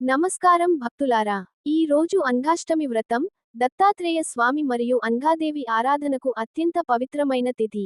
నమస్కారం భక్తులారా. ఈ రోజు అంగాష్టమి వ్రతం, దత్తాత్రేయ స్వామి మరియు అంగాదేవి ఆరాధనకు అత్యంత పవిత్రమైన తిథి.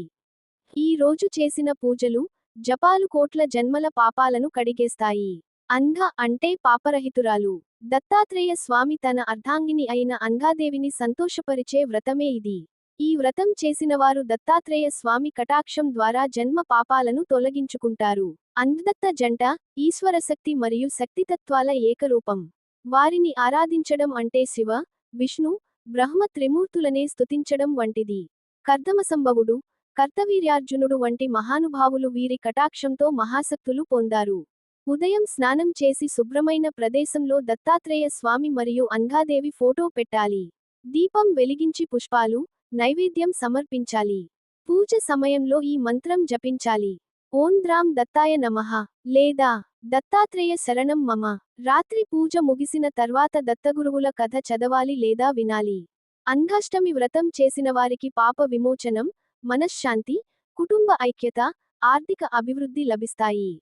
ఈ రోజు చేసిన పూజలు, జపాలు కోట్ల జన్మల పాపాలను కడిగేస్తాయి. అంగ అంటే పాపరహితురాలు. దత్తాత్రేయ స్వామి తన అర్ధాంగిని అయిన అంగాదేవిని సంతోషపరిచే వ్రతమే ఇది. ఈ వ్రతం చేసినవారు దత్తాత్రేయ స్వామి కటాక్షం ద్వారా జన్మ పాపాలను తొలగించుకుంటారు. అంగదత్త జంట, ఈశ్వరశక్తి మరియు శక్తితత్వాల ఏకరూపం. వారిని ఆరాధించడం అంటే శివ, విష్ణు, బ్రహ్మ త్రిమూర్తులనే స్తుతించడం వంటిది. కర్దమసంభవుడు, కర్తవీర్యార్జునుడు వంటి మహానుభావులు వీరి కటాక్షంతో మహాశక్తులు పొందారు. ఉదయం స్నానం చేసి శుభ్రమైన ప్రదేశంలో దత్తాత్రేయ స్వామి మరియు అంగాదేవి ఫోటో పెట్టాలి. దీపం వెలిగించి పుష్పాలు, నైవేద్యం సమర్పించాలి. పూజ సమయంలో ఈ మంత్రం జపించాలి. ఓం ద్రాం దత్తాయ నమః లేదా దత్తాత్రేయ శరణం మమ. రాత్రి పూజ ముగిసిన తర్వాత దత్తగురువుల కథ చదవాలి లేదా వినాలి. అంగాష్టమి వ్రతం చేసిన వారికి పాప విమోచనం, మనశ్శాంతి, కుటుంబ ఐక్యత, ఆర్థిక అభివృద్ధి లభిస్తాయి.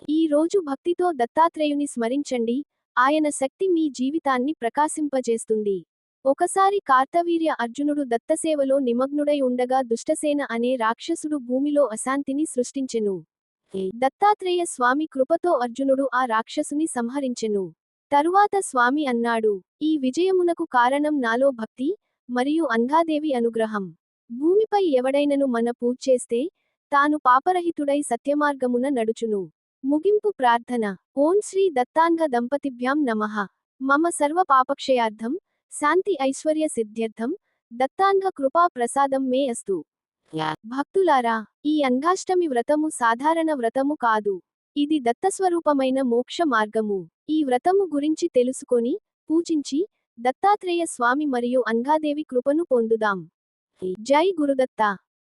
ఈ రోజు భక్తితో దత్తాత్రేయుని స్మరించండి. ఆయన శక్తి మీ జీవితాన్ని ప్రకాశింపజేస్తుంది. ఒకసారి కార్తవీర్య అర్జునుడు దత్తసేవలో నిమగ్నుడై ఉండగా దుష్టసేన అనే రాక్షసుడు భూమిలో అశాంతిని సృష్టించెను. దత్తాత్రేయ స్వామి కృపతో అర్జునుడు ఆ రాక్షసుని సంహరించెను. తరువాత స్వామి అన్నాడు, ఈ విజయమునకు కారణం నాలో భక్తి మరియు అంగాదేవి అనుగ్రహం. భూమిపై ఎవడైనను మన పూజ్చేస్తే తాను పాపరహితుడై సత్యమార్గమున నడుచును. ముగింపు ప్రార్థన. ఓం శ్రీ దత్తాంగ దంపతిభ్యాం నమః. మమ సర్వ పాపక్షయార్థం, శాంతి ఐశ్వర్య సిద్ధ్యర్థం, దత్తాంగ కృపా ప్రసాదం మే అస్తు. భక్తులారా, ఈ అంగాష్టమి వ్రతము సాధారణ వ్రతము కాదు. ఇది దత్తస్వరూపమైన మోక్ష మార్గము. ఈ వ్రతము గురించి తెలుసుకొని, పూజించి, దత్తాత్రేయ స్వామి మరియు అంగాదేవి కృపను పొందుదాం. జై గురుదత్త.